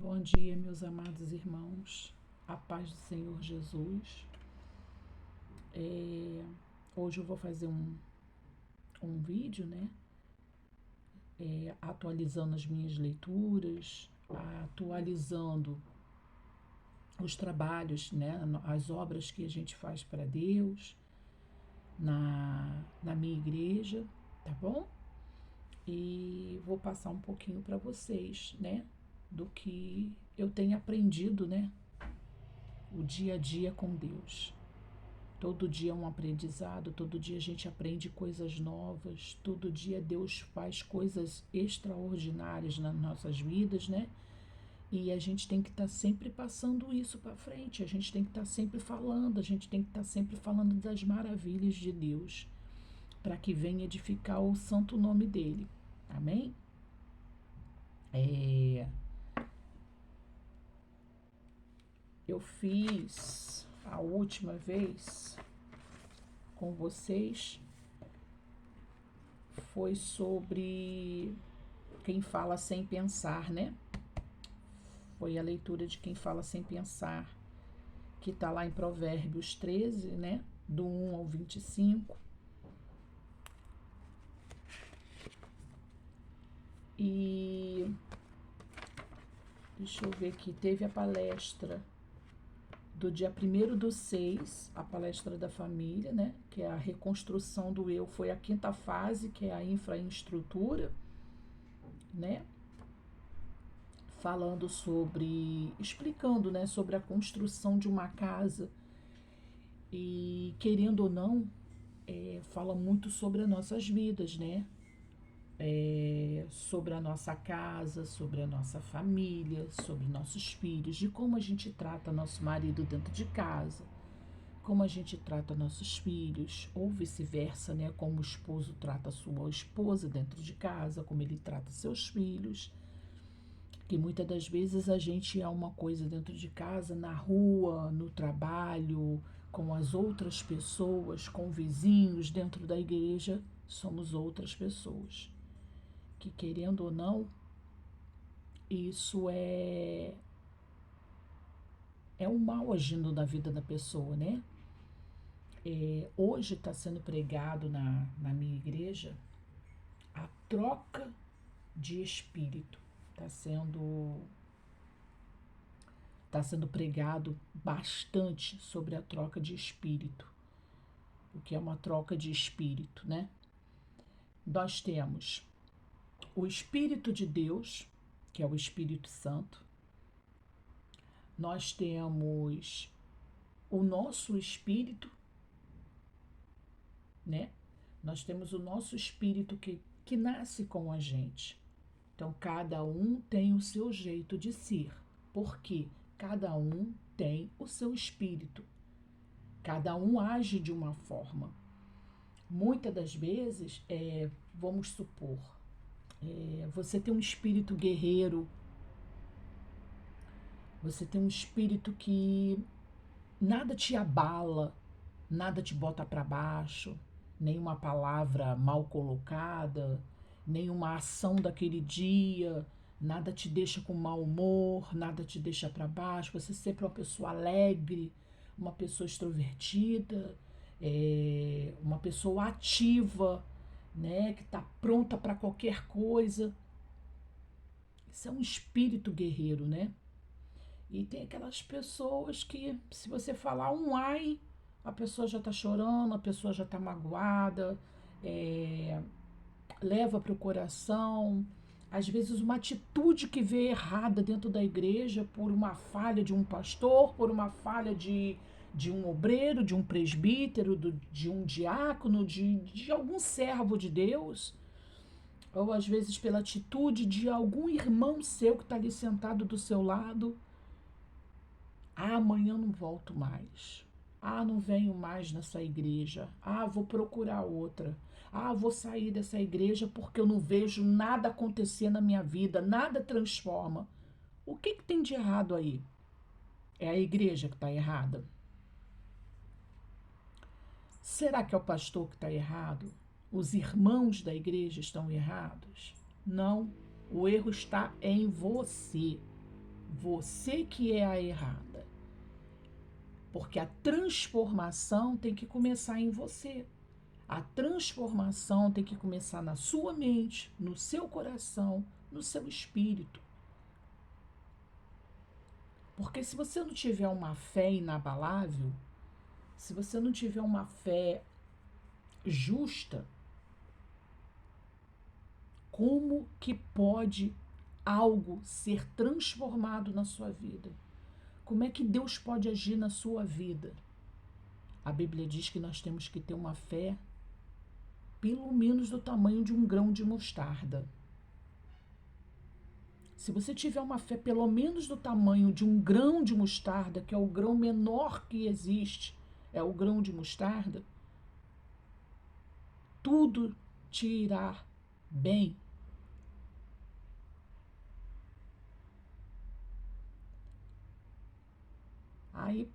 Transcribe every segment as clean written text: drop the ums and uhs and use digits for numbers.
Bom dia, meus amados irmãos, a paz do Senhor Jesus. Hoje eu vou fazer um vídeo, né? Atualizando as minhas leituras, atualizando os trabalhos, né? As obras que a gente faz para Deus na minha igreja, tá bom? E vou passar um pouquinho para vocês, né? Do que eu tenho aprendido, né? O dia a dia com Deus. Todo dia é um aprendizado, todo dia a gente aprende coisas novas, todo dia Deus faz coisas extraordinárias nas nossas vidas, né? E a gente tem que estar sempre passando isso para frente, a gente tem que estar sempre falando, a gente tem que estar sempre falando das maravilhas de Deus, para que venha edificar o santo nome dele. Amém? Eu fiz a última vez com vocês foi sobre quem fala sem pensar, né? Foi a leitura de quem fala sem pensar, que está lá em Provérbios 13, né? Do 1 ao 25. E deixa eu ver aqui, teve a palestra do dia 1º do 6, a palestra da família, né? Que é a reconstrução do eu, foi a 5ª fase, que é a infraestrutura, né? Falando sobre, explicando, né, sobre a construção de uma casa e, querendo ou não, fala muito sobre as nossas vidas, né? Sobre a nossa casa, sobre a nossa família, sobre nossos filhos, de como a gente trata nosso marido dentro de casa, como a gente trata nossos filhos, ou vice-versa, né? Como o esposo trata a sua esposa dentro de casa, como ele trata seus filhos. Que muitas das vezes a gente é uma coisa dentro de casa, na rua, no trabalho, com as outras pessoas, com vizinhos, dentro da igreja, somos outras pessoas. Que querendo ou não, isso é um mal agindo na vida da pessoa, né? Hoje está sendo pregado na minha igreja a troca de espírito. Está sendo pregado bastante sobre a troca de espírito. O que é uma troca de espírito, né? Nós temos o Espírito de Deus, que é o Espírito Santo. Nós temos o nosso espírito, né? Nós temos o nosso espírito que nasce com a gente. Então, cada um tem o seu jeito de ser, porque cada um tem o seu espírito, cada um age de uma forma. Muitas das vezes, vamos supor, você tem um espírito guerreiro, você tem um espírito que nada te abala, nada te bota para baixo, nenhuma palavra mal colocada, nenhuma ação daquele dia, nada te deixa com mau humor, nada te deixa para baixo. Você é sempre uma pessoa alegre, uma pessoa extrovertida, uma pessoa ativa, né, que está pronta para qualquer coisa. Isso é um espírito guerreiro, né? E tem aquelas pessoas que, se você falar um ai, a pessoa já está chorando, a pessoa já está magoada, leva para o coração. Às vezes, uma atitude que vê errada dentro da igreja por uma falha de um pastor, por uma falha de um obreiro, de um presbítero, de um diácono, de algum servo de Deus, ou às vezes pela atitude de algum irmão seu que está ali sentado do seu lado. Amanhã não volto mais. Não venho mais nessa igreja. Vou procurar outra. Vou sair dessa igreja porque eu não vejo nada acontecer na minha vida, nada transforma. O que tem de errado aí? É a igreja que está errada? Será que é o pastor que está errado? Os irmãos da igreja estão errados? Não. O erro está em você. Você que é a errada. Porque a transformação tem que começar em você. A transformação tem que começar na sua mente, no seu coração, no seu espírito. Porque se você não tiver uma fé inabalável, se você não tiver uma fé justa, como que pode algo ser transformado na sua vida? Como é que Deus pode agir na sua vida? A Bíblia diz que nós temos que ter uma fé pelo menos do tamanho de um grão de mostarda. Se você tiver uma fé pelo menos do tamanho de um grão de mostarda, que é o grão menor que existe, é o grão de mostarda, tudo te irá bem. Aí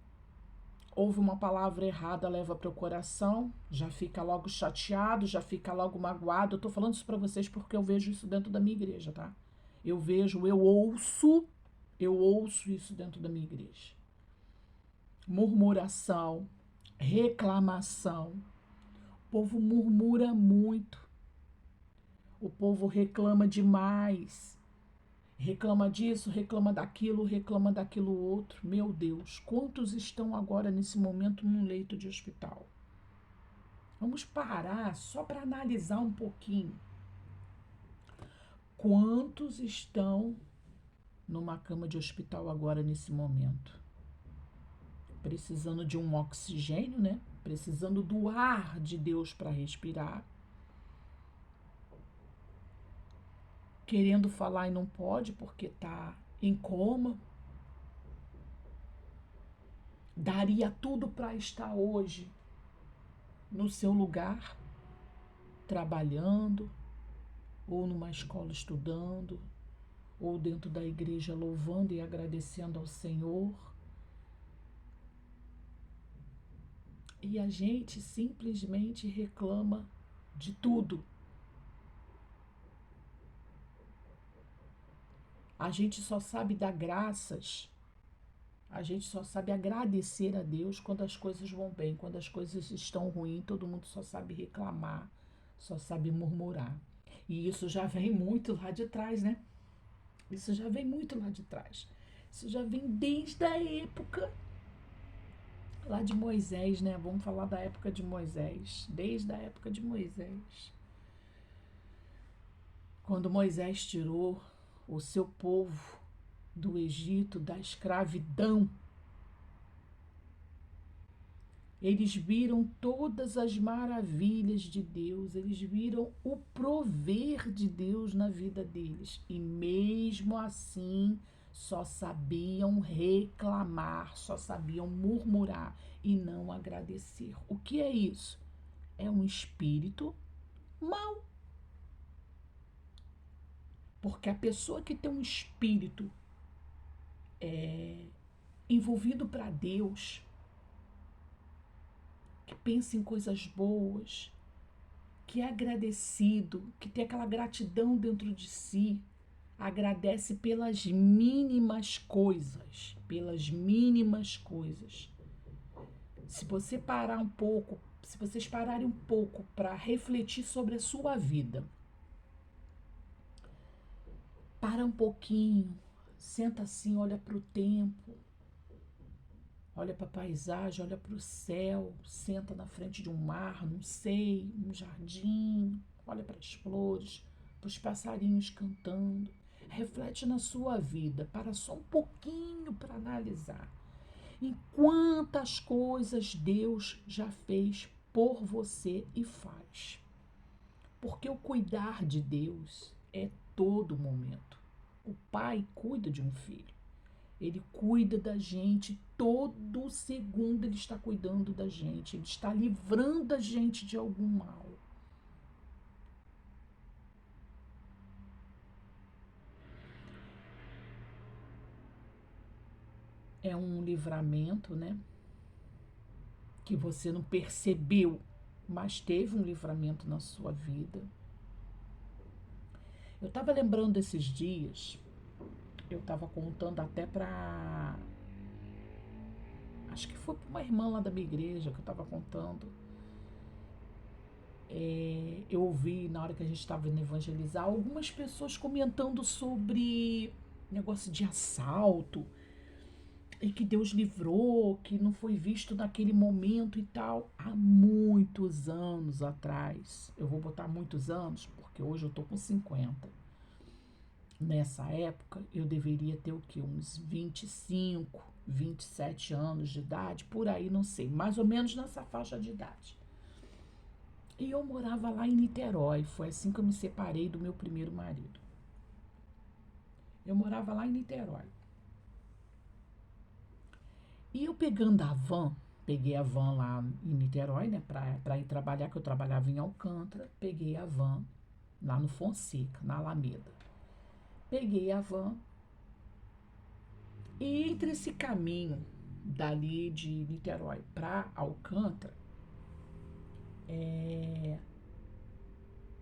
ouve uma palavra errada, leva para o coração, já fica logo chateado, já fica logo magoado. Eu tô falando isso para vocês porque eu vejo isso dentro da minha igreja, tá? Eu ouço isso dentro da minha igreja. Murmuração, reclamação. O povo murmura muito. O povo reclama demais. Reclama disso, reclama daquilo outro. Meu Deus, quantos estão agora nesse momento num leito de hospital? Vamos parar só para analisar um pouquinho. Quantos estão numa cama de hospital agora nesse momento? Precisando de um oxigênio, né? Precisando do ar de Deus para respirar. Querendo falar e não pode porque tá em coma. Daria tudo para estar hoje no seu lugar, trabalhando, ou numa escola estudando, ou dentro da igreja louvando e agradecendo ao Senhor. E a gente simplesmente reclama de tudo. A gente só sabe dar graças, a gente só sabe agradecer a Deus quando as coisas vão bem. Quando as coisas estão ruins, todo mundo só sabe reclamar, só sabe murmurar. E isso já vem muito lá de trás, né? Isso já vem muito lá de trás. Isso já vem desde a época lá de Moisés, né? Vamos falar da época de Moisés. Desde a época de Moisés. Quando Moisés tirou o seu povo do Egito, da escravidão, eles viram todas as maravilhas de Deus, eles viram o prover de Deus na vida deles. E mesmo assim, só sabiam reclamar, só sabiam murmurar e não agradecer. O que é isso? É um espírito mau. Porque a pessoa que tem um espírito envolvido para Deus, que pensa em coisas boas, que é agradecido, que tem aquela gratidão dentro de si, agradece pelas mínimas coisas, pelas mínimas coisas. Se você parar um pouco, se vocês pararem um pouco para refletir sobre a sua vida, para um pouquinho, senta assim, olha para o tempo, olha para a paisagem, olha para o céu, senta na frente de um mar, não sei, um jardim, olha para as flores, para os passarinhos cantando. Reflete na sua vida, para só um pouquinho para analisar. Em quantas coisas Deus já fez por você e faz. Porque o cuidar de Deus é todo momento. O pai cuida de um filho. Ele cuida da gente, todo segundo ele está cuidando da gente, ele está livrando a gente de algum mal. É um livramento, né? Que você não percebeu, mas teve um livramento na sua vida. Eu estava lembrando esses dias Eu estava contando até para, acho que foi para uma irmã lá da minha igreja que eu estava contando. Eu ouvi na hora que a gente estava indo evangelizar algumas pessoas comentando sobre negócio de assalto e que Deus livrou, que não foi visto naquele momento e tal. Há muitos anos atrás, eu vou botar muitos anos porque hoje eu tô com 50. Nessa época eu deveria ter o quê? Uns 25, 27 anos de idade, por aí, não sei, mais ou menos nessa faixa de idade. E eu morava lá em Niterói, foi assim que eu me separei do meu primeiro marido. Eu morava lá em Niterói. E eu pegando a van, peguei a van lá em Niterói, né, pra ir trabalhar, que eu trabalhava em Alcântara, peguei a van lá no Fonseca, na Alameda. Peguei a van e entre esse caminho dali de Niterói para Alcântara,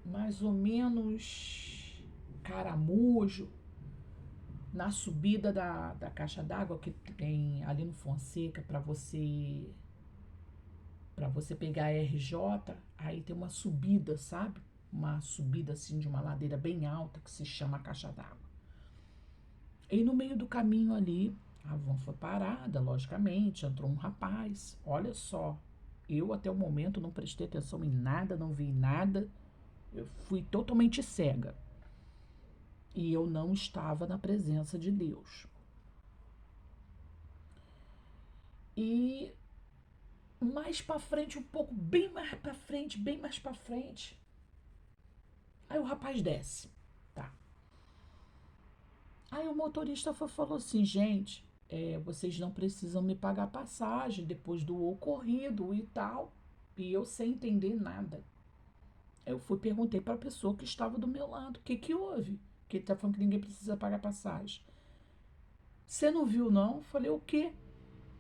mais ou menos Caramujo, na subida da caixa d'água que tem ali no Fonseca para você pegar a RJ, aí tem uma subida, sabe? Uma subida assim de uma ladeira bem alta que se chama caixa d'água. E no meio do caminho ali, a van foi parada, logicamente, entrou um rapaz. Olha só, eu até o momento não prestei atenção em nada, não vi nada. Eu fui totalmente cega. E eu não estava na presença de Deus. E mais para frente, um pouco, bem mais para frente, bem mais para frente. Aí o rapaz desce, tá? Aí o motorista falou assim, gente, vocês não precisam me pagar passagem depois do ocorrido e tal. E eu sem entender nada. Eu perguntei para a pessoa que estava do meu lado, o que que houve? Que ele tá falando que ninguém precisa pagar passagem. Você não viu não? Falei, o quê?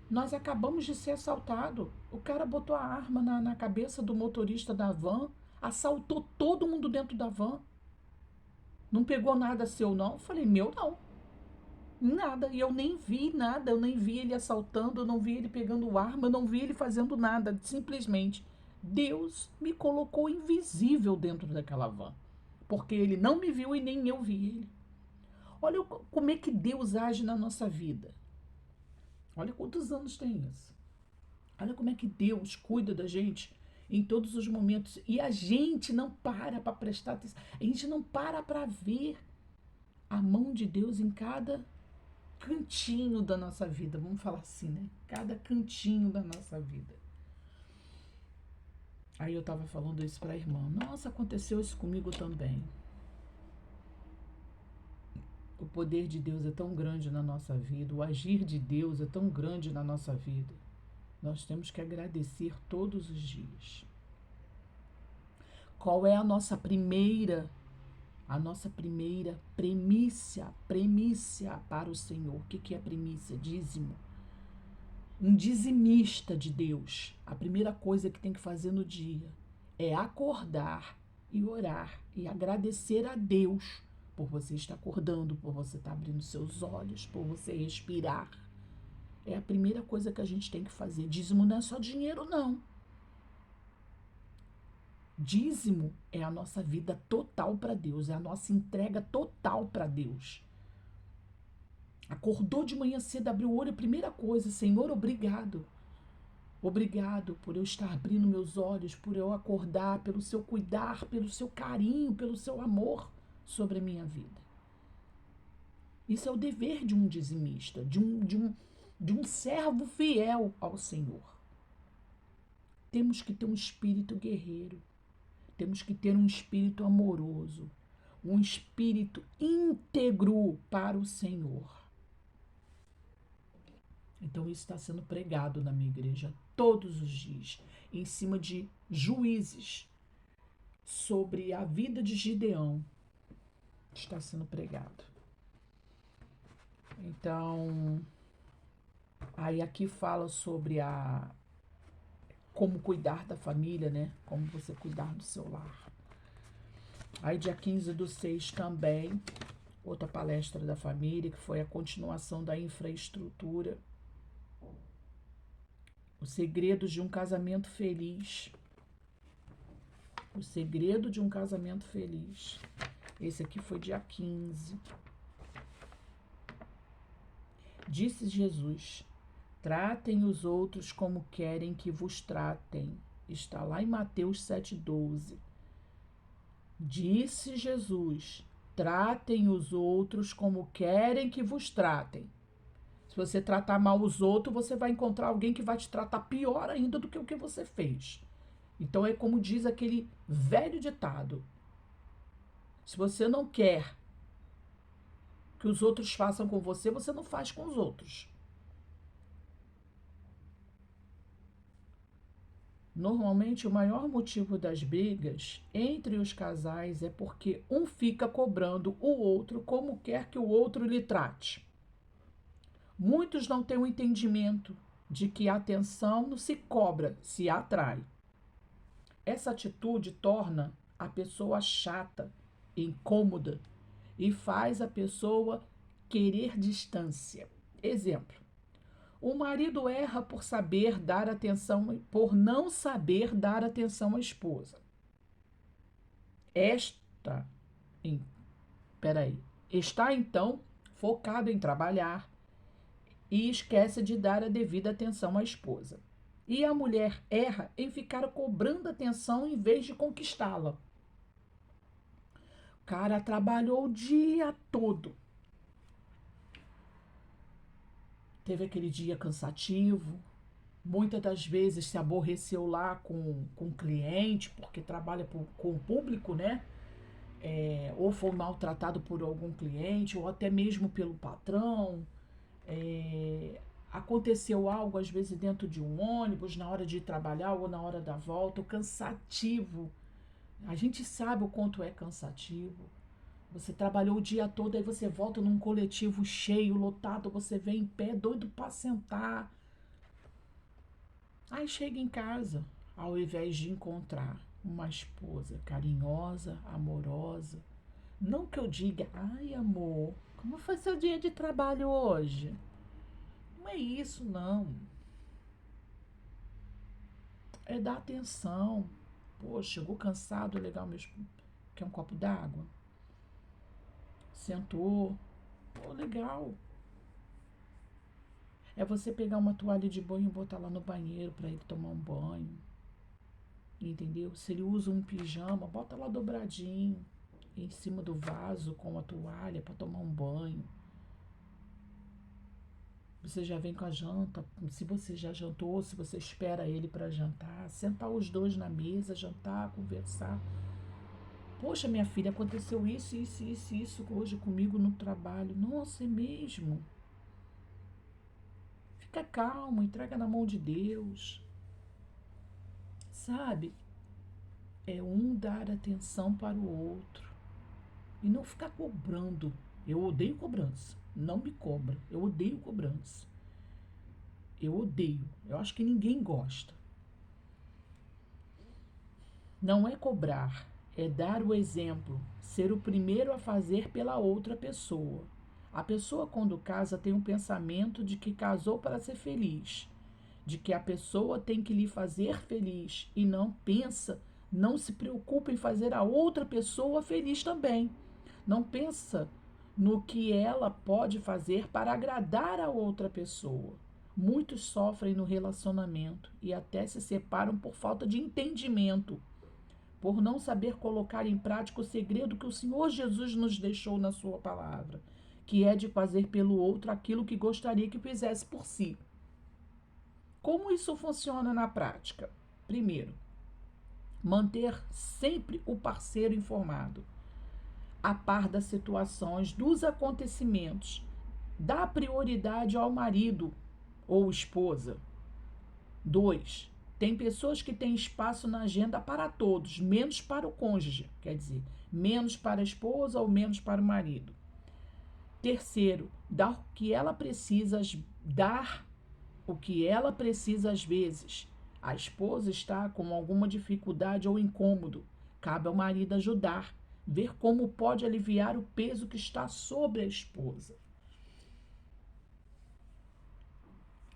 Nós acabamos de ser assaltado. O cara botou a arma na cabeça do motorista da van, assaltou todo mundo dentro da van. Não pegou nada seu não? Falei, meu não. Nada. E eu nem vi nada. Eu nem vi ele assaltando, eu não vi ele pegando arma, eu não vi ele fazendo nada. Simplesmente, Deus me colocou invisível dentro daquela van. Porque ele não me viu e nem eu vi ele. Olha como é que Deus age na nossa vida. Olha quantos anos tem isso. Olha como é que Deus cuida da gente em todos os momentos. E a gente não para prestar atenção. A gente não para ver a mão de Deus em cada cantinho da nossa vida. Vamos falar assim, né? Cada cantinho da nossa vida. Aí eu tava falando isso pra irmã. Nossa, aconteceu isso comigo também. O poder de Deus é tão grande na nossa vida. O agir de Deus é tão grande na nossa vida. Nós temos que agradecer todos os dias. Qual é a nossa primeira premissa para o Senhor? O que é primícia? Dízimo. Um dizimista de Deus, a primeira coisa que tem que fazer no dia é acordar e orar e agradecer a Deus por você estar acordando, por você estar abrindo seus olhos, por você respirar. É a primeira coisa que a gente tem que fazer. Dízimo não é só dinheiro, não. Dízimo é a nossa vida total para Deus, é a nossa entrega total para Deus. Acordou de manhã cedo, abriu o olho, a primeira coisa, Senhor, obrigado. Obrigado por eu estar abrindo meus olhos, por eu acordar, pelo seu cuidar, pelo seu carinho, pelo seu amor sobre a minha vida. Isso é o dever de um dizimista, de um servo fiel ao Senhor. Temos que ter um espírito guerreiro, temos que ter um espírito amoroso, um espírito íntegro para o Senhor. Então, isso está sendo pregado na minha igreja todos os dias, em cima de juízes, sobre a vida de Gideão. Está sendo pregado. Então, aí aqui fala sobre como cuidar da família, né? Como você cuidar do seu lar. Aí dia 15/6 também, outra palestra da família, que foi a continuação da infraestrutura. O segredo de um casamento feliz. O segredo de um casamento feliz. Esse aqui foi dia 15. Disse Jesus: tratem os outros como querem que vos tratem. Está lá em Mateus 7,12. Disse Jesus: tratem os outros como querem que vos tratem. Se você tratar mal os outros, você vai encontrar alguém que vai te tratar pior ainda do que o que você fez. Então é como diz aquele velho ditado: se você não quer que os outros façam com você, você não faz com os outros. Normalmente, o maior motivo das brigas entre os casais é porque um fica cobrando o outro como quer que o outro lhe trate. Muitos não têm o entendimento de que a atenção não se cobra, se atrai. Essa atitude torna a pessoa chata, incômoda e faz a pessoa querer distância. Exemplo: o marido erra por não saber dar atenção à esposa. Esta, está então focado em trabalhar e esquece de dar a devida atenção à esposa. E a mulher erra em ficar cobrando atenção em vez de conquistá-la. O cara trabalhou o dia todo. Teve aquele dia cansativo. Muitas das vezes se aborreceu lá com o cliente, porque trabalha com o público, né? Ou foi maltratado por algum cliente, ou até mesmo pelo patrão. Aconteceu algo, às vezes, dentro de um ônibus, na hora de ir trabalhar ou na hora da volta, o cansativo. A gente sabe o quanto é cansativo. Você trabalhou o dia todo, aí você volta num coletivo cheio, lotado, você vem em pé, doido para sentar. Aí chega em casa, ao invés de encontrar uma esposa carinhosa, amorosa. Não que eu diga: ai amor, como foi seu dia de trabalho hoje? Não é isso, não. É dar atenção. Pô, chegou cansado, legal, quer um copo d'água? Sentou. Pô, legal. É você pegar uma toalha de banho e botar lá no banheiro para ele tomar um banho. Entendeu? Se ele usa um pijama, bota lá dobradinho em cima do vaso com a toalha para tomar um banho. Você já vem com a janta, se você já jantou, se você espera ele para jantar, sentar os dois na mesa, jantar, conversar. Poxa, minha filha, aconteceu isso hoje comigo no trabalho. Nossa, é mesmo? Fica calmo, entrega na mão de Deus. Sabe? É um dar atenção para o outro. E não ficar cobrando. Eu odeio cobrança. Não me cobra. Eu odeio cobrança. Eu odeio. Eu acho que ninguém gosta. Não é cobrar, é dar o exemplo, ser o primeiro a fazer pela outra pessoa. A pessoa, quando casa, tem um pensamento de que casou para ser feliz, de que a pessoa tem que lhe fazer feliz e não se preocupa em fazer a outra pessoa feliz também. Não pensa no que ela pode fazer para agradar a outra pessoa. Muitos sofrem no relacionamento e até se separam por falta de entendimento, por não saber colocar em prática o segredo que o Senhor Jesus nos deixou na sua palavra, que é de fazer pelo outro aquilo que gostaria que fizesse por si. Como isso funciona na prática? Primeiro, manter sempre o parceiro informado, a par das situações, dos acontecimentos. Dá prioridade ao marido ou esposa. 2. Tem pessoas que têm espaço na agenda para todos, menos para o cônjuge, quer dizer, menos para a esposa ou menos para o marido. 3. Dar o que ela precisa às vezes. A esposa está com alguma dificuldade ou incômodo. Cabe ao marido ajudar, ver como pode aliviar o peso que está sobre a esposa.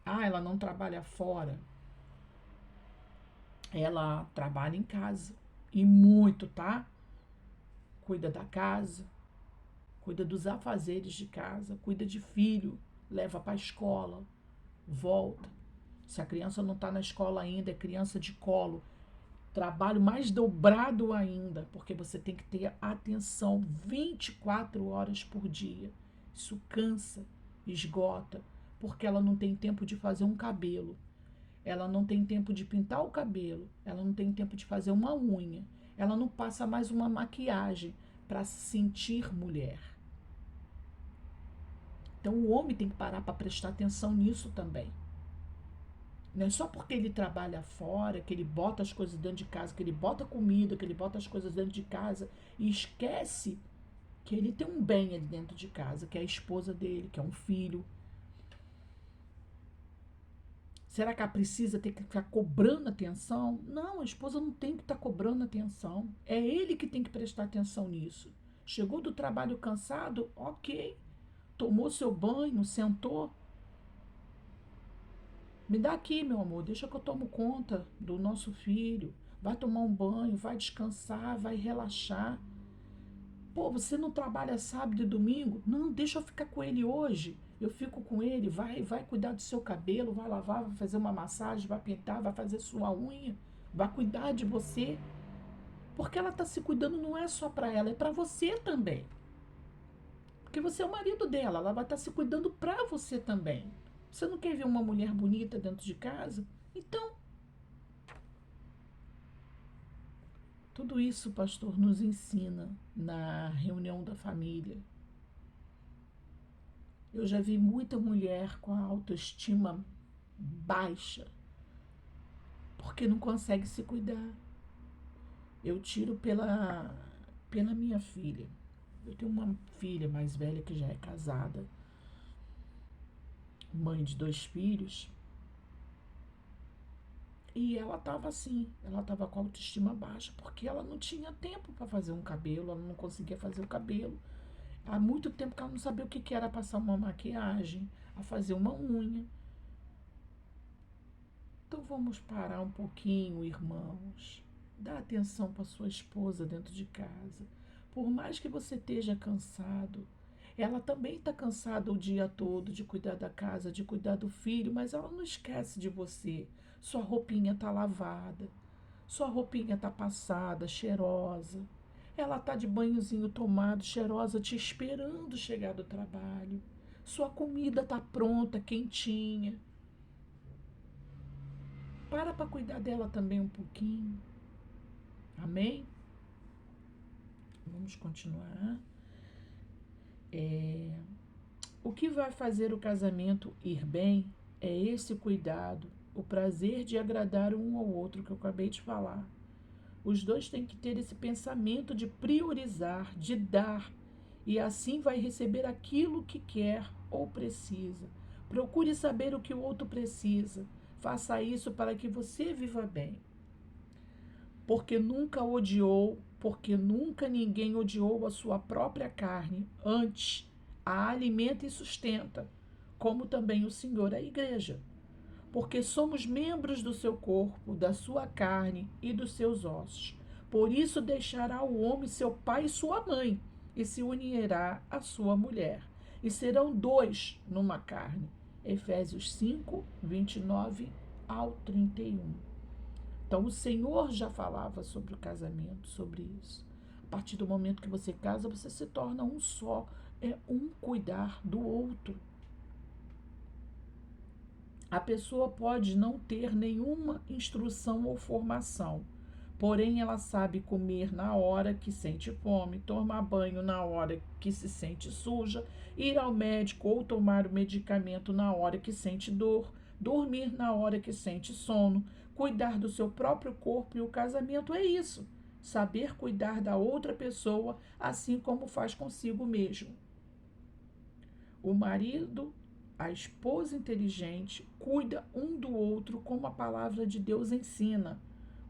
Ah, ela não trabalha fora, ela trabalha em casa. E muito, tá? Cuida da casa, cuida dos afazeres de casa, cuida de filho, leva para a escola, volta. Se a criança não está na escola ainda, é criança de colo. Trabalho mais dobrado ainda, porque você tem que ter atenção 24 horas por dia. Isso cansa, esgota, porque ela não tem tempo de fazer um cabelo, ela não tem tempo de pintar o cabelo, ela não tem tempo de fazer uma unha, ela não passa mais uma maquiagem para se sentir mulher. Então o homem tem que parar para prestar atenção nisso também. Não é só porque ele trabalha fora, que ele bota as coisas dentro de casa, que ele bota comida, que ele bota as coisas dentro de casa e esquece que ele tem um bem ali dentro de casa, que é a esposa dele, que é um filho. Será que ela precisa ter que ficar cobrando atenção? Não, a esposa não tem que estar cobrando atenção. É ele que tem que prestar atenção nisso. Chegou do trabalho cansado? Ok. Tomou seu banho, sentou. Me dá aqui, meu amor, deixa que eu tomo conta do nosso filho. Vai tomar um banho, vai descansar, vai relaxar. Pô, você não trabalha sábado e domingo? Não, deixa eu ficar com ele hoje. Eu fico com ele, vai cuidar do seu cabelo, vai lavar, vai fazer uma massagem, vai pintar, vai fazer sua unha, vai cuidar de você. Porque ela tá se cuidando não é só para ela, é para você também. Porque você é o marido dela, ela vai estar se cuidando para você também. Você não quer ver uma mulher bonita dentro de casa? Então, tudo isso, pastor, nos ensina na reunião da família. Eu já vi muita mulher com a autoestima baixa porque não consegue se cuidar. Eu tiro pela minha filha. Eu tenho uma filha mais velha que já é casada, mãe de 2 filhos, e ela estava assim, ela estava com a autoestima baixa porque ela não tinha tempo para fazer um cabelo, ela não conseguia fazer o cabelo. Há muito tempo que ela não sabia o que era passar uma maquiagem, a fazer uma unha. Então vamos parar um pouquinho, irmãos. Dá atenção para sua esposa dentro de casa. Por mais que você esteja cansado, ela também está cansada o dia todo de cuidar da casa, de cuidar do filho, mas ela não esquece de você. Sua roupinha está lavada, sua roupinha está passada, cheirosa. Ela está de banhozinho tomado, cheirosa, te esperando chegar do trabalho. Sua comida está pronta, quentinha. Para cuidar dela também um pouquinho. Amém? Vamos continuar. O que vai fazer o casamento ir bem é esse cuidado, o prazer de agradar um ao outro que eu acabei de falar. Os dois têm que ter esse pensamento de priorizar, de dar, e assim vai receber aquilo que quer ou precisa. Procure saber o que o outro precisa. Faça isso para que você viva bem. Porque nunca ninguém odiou a sua própria carne, antes a alimenta e sustenta, como também o Senhor a igreja. Porque somos membros do seu corpo, da sua carne e dos seus ossos. Por isso deixará o homem seu pai e sua mãe, e se unirá à sua mulher, e serão dois numa carne. Efésios 5, 29 ao 31. Então, o Senhor já falava sobre o casamento, sobre isso. A partir do momento que você casa, você se torna um só. É um cuidar do outro. A pessoa pode não ter nenhuma instrução ou formação, porém ela sabe comer na hora que sente fome, tomar banho na hora que se sente suja, ir ao médico ou tomar o medicamento na hora que sente dor, dormir na hora que sente sono, cuidar do seu próprio corpo, e o casamento é isso: saber cuidar da outra pessoa assim como faz consigo mesmo. O marido, a esposa inteligente, cuida um do outro como a palavra de Deus ensina.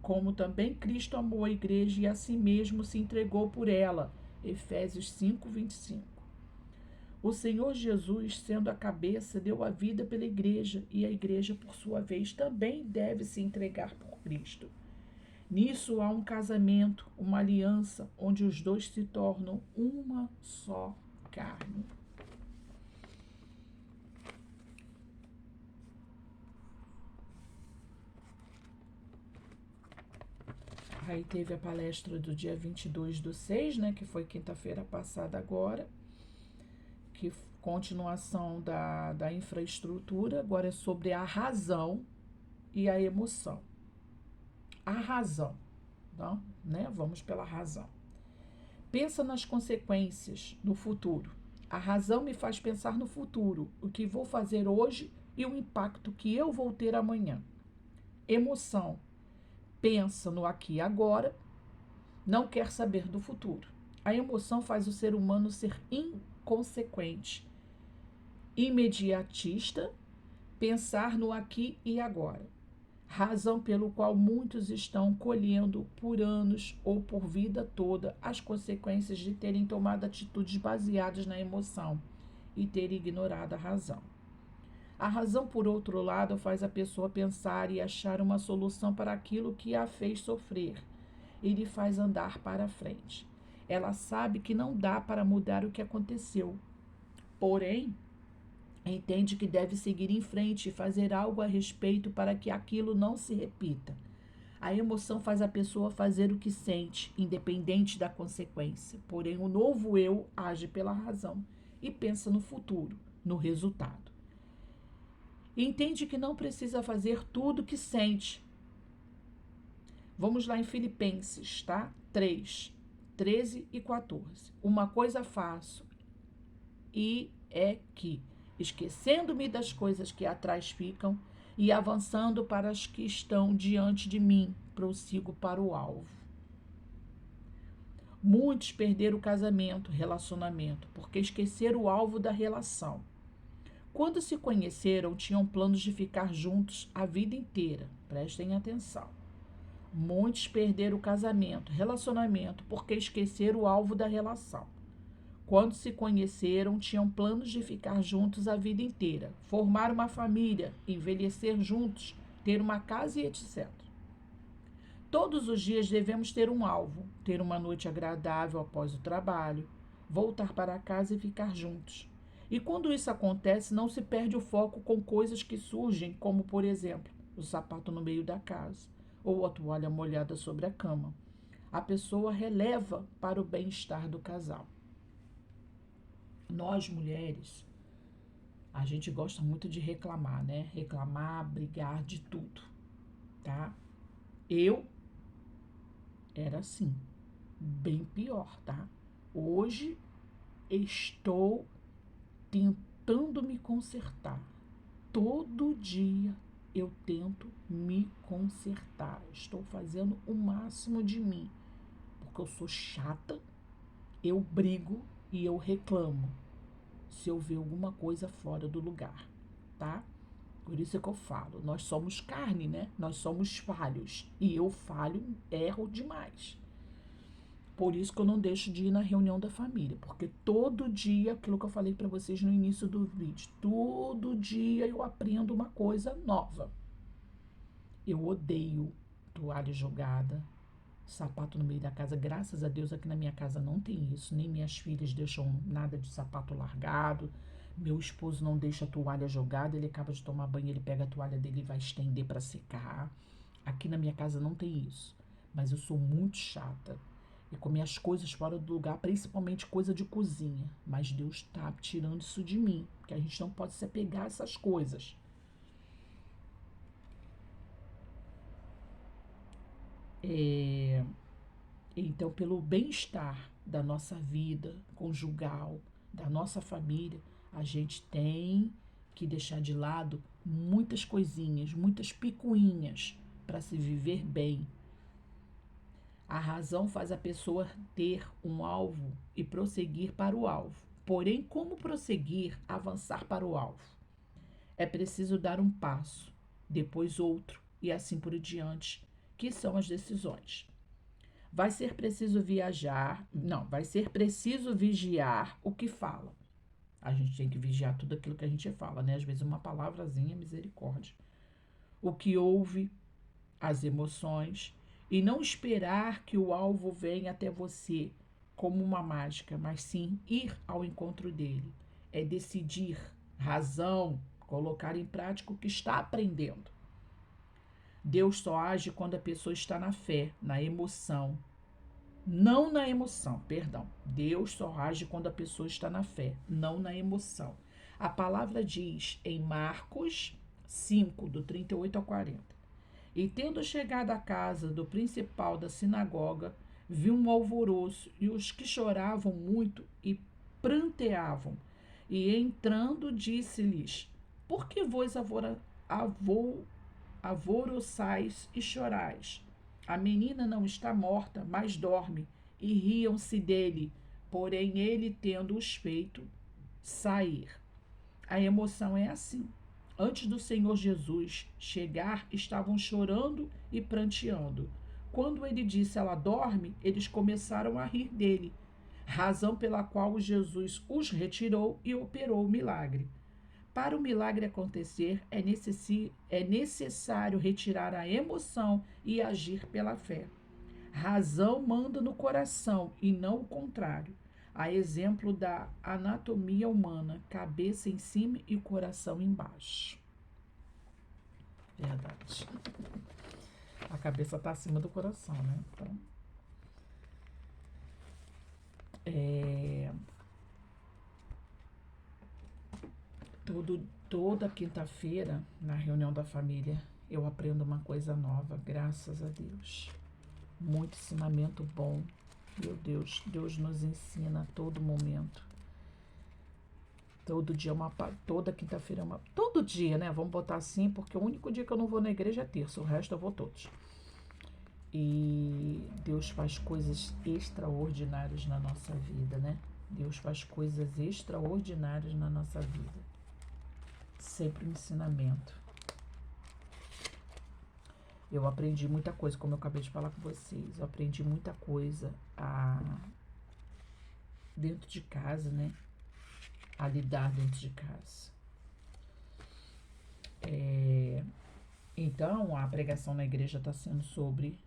como também Cristo amou a igreja e a si mesmo se entregou por ela. Efésios 5:25. O Senhor Jesus, sendo a cabeça, deu a vida pela igreja, e a igreja, por sua vez, também deve se entregar por Cristo. Nisso há um casamento, uma aliança, onde os dois se tornam uma só carne. Aí teve a palestra do dia 22/6, né, que foi quinta-feira passada agora, que continuação da infraestrutura, agora é sobre a razão e a emoção. A razão, não, né? Vamos pela razão. Pensa nas consequências no futuro. A razão me faz pensar no futuro, o que vou fazer hoje e o impacto que eu vou ter amanhã. Emoção pensa no aqui e agora, não quer saber do futuro. A emoção faz o ser humano ser inconsequente, imediatista, pensar no aqui e agora. Razão pelo qual muitos estão colhendo por anos ou por vida toda as consequências de terem tomado atitudes baseadas na emoção e terem ignorado a razão. A razão, por outro lado, faz a pessoa pensar e achar uma solução para aquilo que a fez sofrer e lhe faz andar para frente. Ela sabe que não dá para mudar o que aconteceu, porém, entende que deve seguir em frente e fazer algo a respeito para que aquilo não se repita. A emoção faz a pessoa fazer o que sente, independente da consequência. Porém, o novo eu age pela razão e pensa no futuro, no resultado. Entende que não precisa fazer tudo o que sente. Vamos lá em Filipenses, tá? 3, 13 e 14. Uma coisa faço, e é que, esquecendo-me das coisas que atrás ficam e avançando para as que estão diante de mim, prossigo para o alvo. Muitos perderam o casamento, relacionamento, porque esqueceram o alvo da relação. Quando se conheceram, tinham planos de ficar juntos a vida inteira. Prestem atenção. Muitos perderam o casamento, relacionamento, porque esqueceram o alvo da relação. Quando se conheceram, tinham planos de ficar juntos a vida inteira, formar uma família, envelhecer juntos, ter uma casa e etc. Todos os dias devemos ter um alvo, ter uma noite agradável após o trabalho, voltar para casa e ficar juntos. E quando isso acontece, não se perde o foco com coisas que surgem, como, por exemplo, o sapato no meio da casa ou a toalha molhada sobre a cama. A pessoa releva para o bem-estar do casal. Nós, mulheres, a gente gosta muito de reclamar, né? Reclamar, brigar de tudo, tá? Eu era assim, bem pior, tá? Hoje estou tentando me consertar. Todo dia eu tento me consertar. Estou fazendo o máximo de mim, porque eu sou chata, eu brigo e eu reclamo se eu ver alguma coisa fora do lugar, tá? Por isso é que eu falo, nós somos carne, né? Nós somos falhos. E eu falho, erro demais. Por isso que eu não deixo de ir na reunião da família, porque todo dia, aquilo que eu falei para vocês no início do vídeo, todo dia eu aprendo uma coisa nova. Eu odeio toalha jogada, sapato no meio da casa. Graças a Deus aqui na minha casa não tem isso, nem minhas filhas deixam nada de sapato largado. Meu esposo não deixa a toalha jogada, ele acaba de tomar banho, ele pega a toalha dele e vai estender para secar. Aqui na minha casa não tem isso, mas eu sou muito chata e com minhas coisas fora do lugar, principalmente coisa de cozinha. Mas Deus está tirando isso de mim, porque a gente não pode se apegar a essas coisas. Então, pelo bem-estar da nossa vida conjugal, da nossa família, a gente tem que deixar de lado muitas coisinhas, muitas picuinhas para se viver bem. A razão faz a pessoa ter um alvo e prosseguir para o alvo. Porém, como prosseguir, avançar para o alvo? É preciso dar um passo, depois outro e assim por diante, que são as decisões. Vai ser preciso vai ser preciso vigiar o que fala. A gente tem que vigiar tudo aquilo que a gente fala, né? Às vezes uma palavrazinha, misericórdia. O que ouve, as emoções, e não esperar que o alvo venha até você como uma mágica, mas sim ir ao encontro dele. É decidir, razão, colocar em prática o que está aprendendo. Deus só age quando a pessoa está na fé, na emoção. Não na emoção, perdão. Deus só age quando a pessoa está na fé, não na emoção. A palavra diz em Marcos 5, do 38 ao 40. E tendo chegado à casa do principal da sinagoga, viu um alvoroço e os que choravam muito e pranteavam. E entrando, disse-lhes: Por que vos alvoroçais e chorais? A menina não está morta, mas dorme. E riam-se dele, porém ele, tendo os feito sair. A emoção é assim. Antes do Senhor Jesus chegar, estavam chorando e pranteando. Quando ele disse ela dorme, eles começaram a rir dele, razão pela qual Jesus os retirou e operou o milagre. Para o milagre acontecer, é necessário retirar a emoção e agir pela fé. Razão manda no coração e não o contrário. A exemplo da anatomia humana, cabeça em cima e coração embaixo. Verdade. A cabeça está acima do coração, né? Então, toda quinta-feira, na reunião da família, eu aprendo uma coisa nova, graças a Deus. Muito ensinamento bom. Meu Deus, Deus nos ensina a todo momento. Todo dia toda quinta-feira todo dia, né? Vamos botar assim, porque o único dia que eu não vou na igreja é terça, o resto eu vou todos. E Deus faz coisas extraordinárias na nossa vida, né? Deus faz coisas extraordinárias na nossa vida. Sempre um ensinamento. Eu aprendi muita coisa, como eu acabei de falar com vocês. Eu aprendi muita coisa dentro de casa, né? A lidar dentro de casa. Então, a pregação na igreja está sendo sobre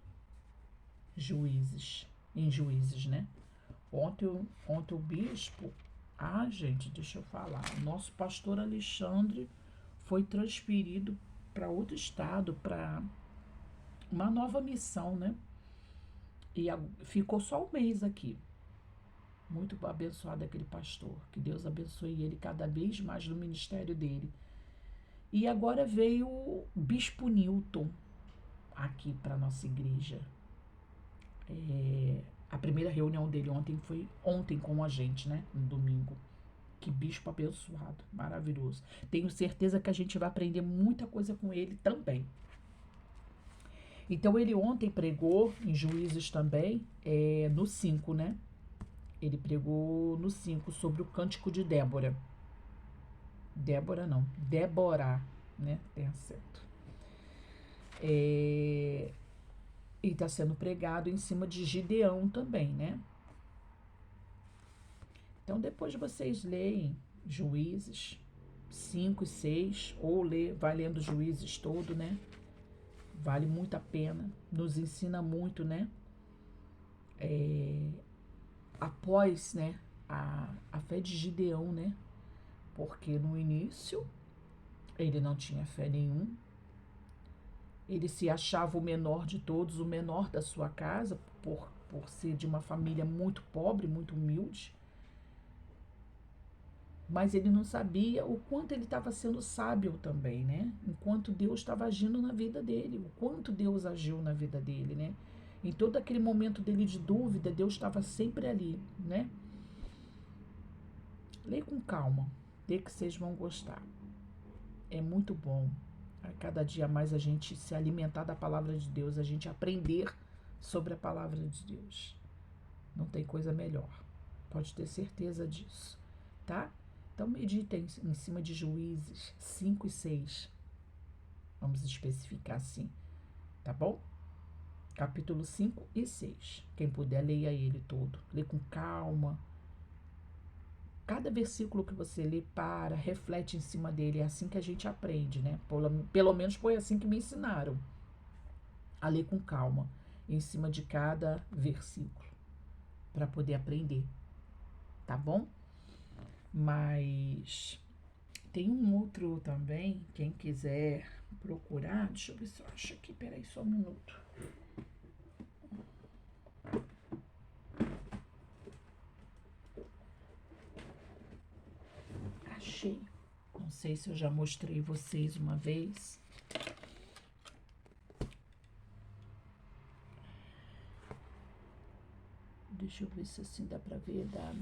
juízes, em juízes, né? Ontem o bispo, gente, deixa eu falar, o nosso pastor Alexandre foi transferido para outro estado, para uma nova missão, né? E ficou só um mês aqui. Muito abençoado aquele pastor. Que Deus abençoe ele cada vez mais no ministério dele. E agora veio o Bispo Newton aqui para nossa igreja. A primeira reunião dele foi ontem com a gente, né? No domingo. Que bispo abençoado, maravilhoso. Tenho certeza que a gente vai aprender muita coisa com ele também. Então ele ontem pregou em Juízes também, no 5, né? Ele pregou no 5 sobre o cântico de Débora. Débora, né? Tem certo. E está sendo pregado em cima de Gideão também, né? Então depois vocês leem Juízes 5 e 6, ou vai lendo Juízes todo, né? Vale muito a pena, nos ensina muito, né? Após, né, a fé de Gideão, né? Porque no início ele não tinha fé nenhuma. Ele se achava o menor de todos, o menor da sua casa, por ser de uma família muito pobre, muito humilde. Mas ele não sabia o quanto ele estava sendo sábio também, né? Enquanto Deus estava agindo na vida dele, o quanto Deus agiu na vida dele, né? Em todo aquele momento dele de dúvida, Deus estava sempre ali, né? Leia com calma, lê que vocês vão gostar. É muito bom. A cada dia mais a gente se alimentar da palavra de Deus, a gente aprender sobre a palavra de Deus. Não tem coisa melhor. Pode ter certeza disso, tá? Então meditem em cima de Juízes 5 e 6. Vamos especificar assim, tá bom? Capítulo 5 e 6. Quem puder, leia ele todo. Lê com calma. Cada versículo que você lê, para, reflete em cima dele. É assim que a gente aprende, né? Pelo menos foi assim que me ensinaram. A ler com calma, em cima de cada versículo, para poder aprender, tá bom? Mas tem um outro também, quem quiser procurar, deixa eu ver se eu acho aqui, peraí só um minuto. Achei. Não sei se eu já mostrei vocês uma vez. Deixa eu ver se assim dá pra ver. Dá.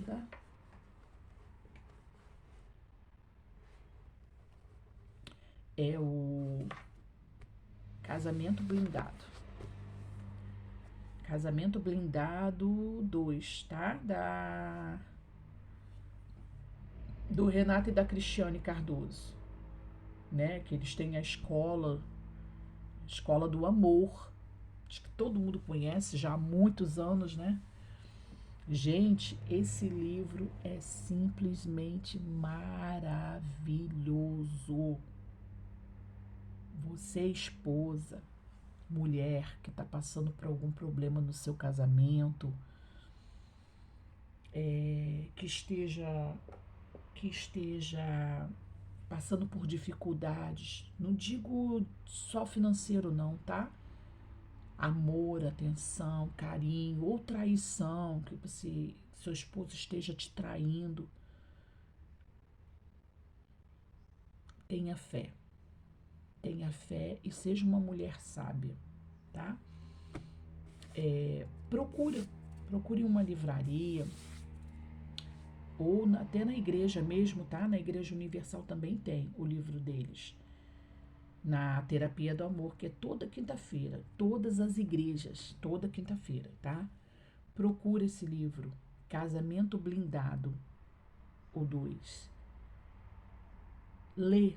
É o Casamento Blindado. Casamento Blindado 2, tá? Do Renato e da Cristiane Cardoso, né? Que eles têm a Escola do Amor. Acho que todo mundo conhece já há muitos anos, né? Gente, esse livro é simplesmente maravilhoso. Você, esposa, mulher que está passando por algum problema no seu casamento, que esteja passando por dificuldades, não digo só financeiro não, tá? Amor, atenção, carinho ou traição, que seu esposo esteja te traindo, tenha fé. Tenha fé e seja uma mulher sábia, tá? Procure uma livraria ou até na igreja mesmo, tá? Na Igreja Universal também tem o livro deles. Na Terapia do Amor, que é toda quinta-feira, todas as igrejas, toda quinta-feira, tá? Procure esse livro, Casamento Blindado, o 2. Lê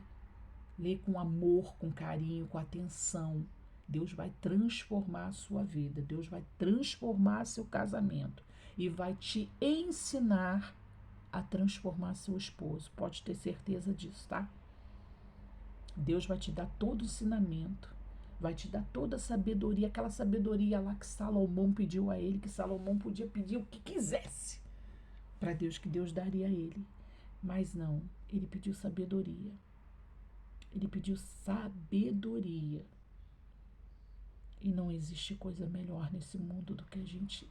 com amor, com carinho, com atenção. Deus vai transformar a sua vida, Deus vai transformar seu casamento e vai te ensinar a transformar seu esposo. Pode ter certeza disso, tá? Deus vai te dar todo o ensinamento, vai te dar toda a sabedoria, aquela sabedoria lá que Salomão pediu a ele, que Salomão podia pedir o que quisesse para Deus, que Deus daria a ele. Mas não, ele pediu sabedoria. Ele pediu sabedoria. E não existe coisa melhor nesse mundo do que a gente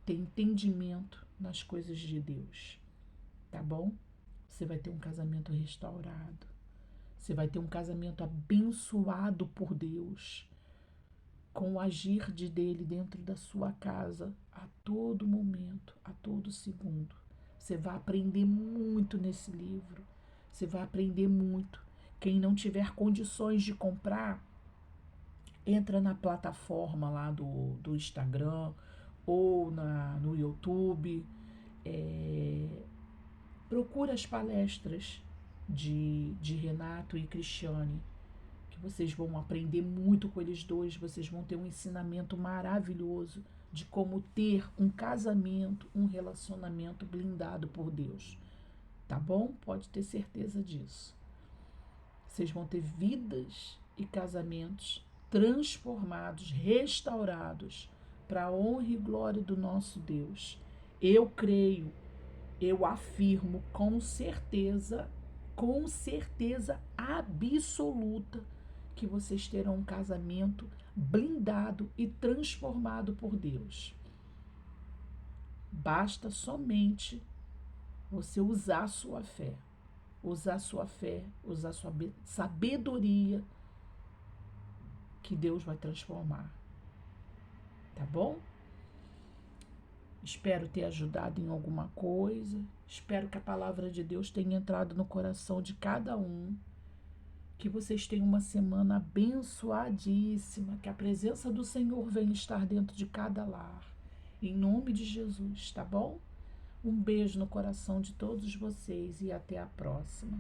ter entendimento nas coisas de Deus. Tá bom? Você vai ter um casamento restaurado. Você vai ter um casamento abençoado por Deus, com o agir dele dentro da sua casa a todo momento, a todo segundo. Você vai aprender muito nesse livro. Você vai aprender muito. Quem não tiver condições de comprar, entra na plataforma lá do Instagram ou no YouTube. Procura as palestras de Renato e Cristiane, que vocês vão aprender muito com eles dois. Vocês vão ter um ensinamento maravilhoso de como ter um casamento, um relacionamento blindado por Deus. Tá bom? Pode ter certeza disso. Vocês vão ter vidas e casamentos transformados, restaurados, para a honra e glória do nosso Deus. Eu creio, eu afirmo com certeza absoluta, que vocês terão um casamento blindado e transformado por Deus. Basta somente você usar a sua fé. Usar sua sabedoria, que Deus vai transformar. Tá bom? Espero ter ajudado em alguma coisa. Espero que a palavra de Deus tenha entrado no coração de cada um. Que vocês tenham uma semana abençoadíssima. Que a presença do Senhor venha estar dentro de cada lar. Em nome de Jesus, tá bom? Um beijo no coração de todos vocês e até a próxima.